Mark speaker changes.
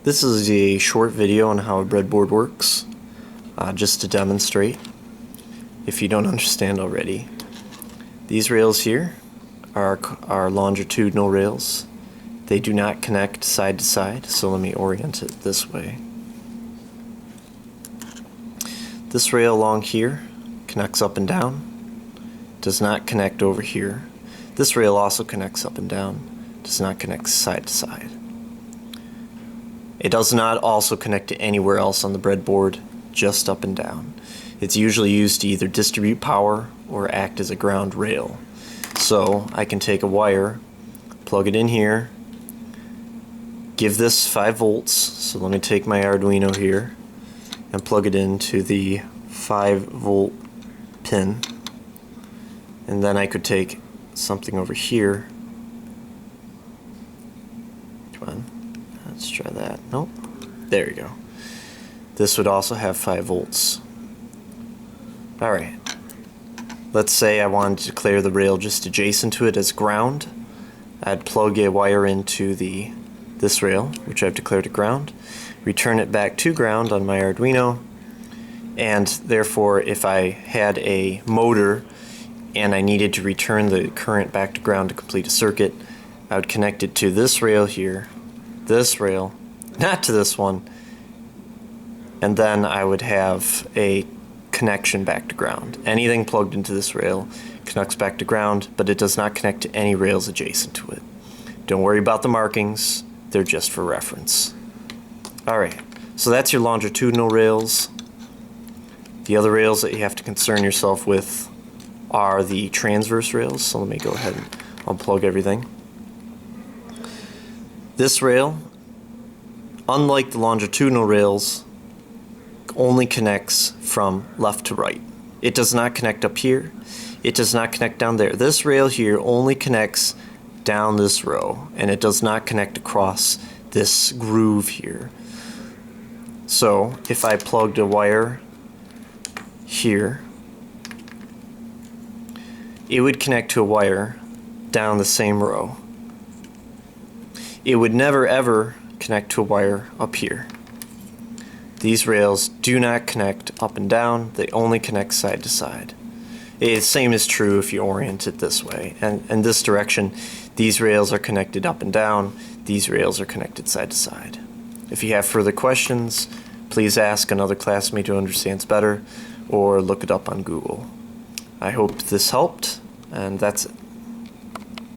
Speaker 1: This is a short video on how a breadboard works, just to demonstrate, if you don't understand already. These rails here are longitudinal rails. They do not connect side to side, so let me orient it this way. This rail along here connects up and down, does not connect over here. This rail also connects up and down, does not connect side to side. It does not also connect to anywhere else on the breadboard, just up and down. It's usually used to either distribute power or act as a ground rail. So I can take a wire, plug it in here, give this 5 volts, so let me take my Arduino here and plug it into the 5-volt pin, and then I could take something over here. Come on, let's try that. Nope, there you go. This would also have 5 volts. Alright, let's say I wanted to declare the rail just adjacent to it as ground. I'd plug a wire into this rail, which I've declared a ground, return it back to ground on my Arduino, and therefore if I had a motor and I needed to return the current back to ground to complete a circuit, I would connect it to this rail here, this rail, not to this one, and then I would have a connection back to ground. Anything plugged into this rail connects back to ground, but it does not connect to any rails adjacent to it. Don't worry about the markings, they're just for reference. Alright, so that's your longitudinal rails. The other rails that you have to concern yourself with are the transverse rails, so let me go ahead and unplug everything. This rail, unlike the longitudinal rails, only connects from left to right. It does not connect up here. It does not connect down there. This rail here only connects down this row, and it does not connect across this groove here. So if I plugged a wire here, it would connect to a wire down the same row. It would never ever connect to a wire up here. These rails do not connect up and down, they only connect side to side. The same is true if you orient it this way. And in this direction, these rails are connected up and down, these rails are connected side to side. If you have further questions, please ask another classmate who understands better, or look it up on Google. I hope this helped, and that's it.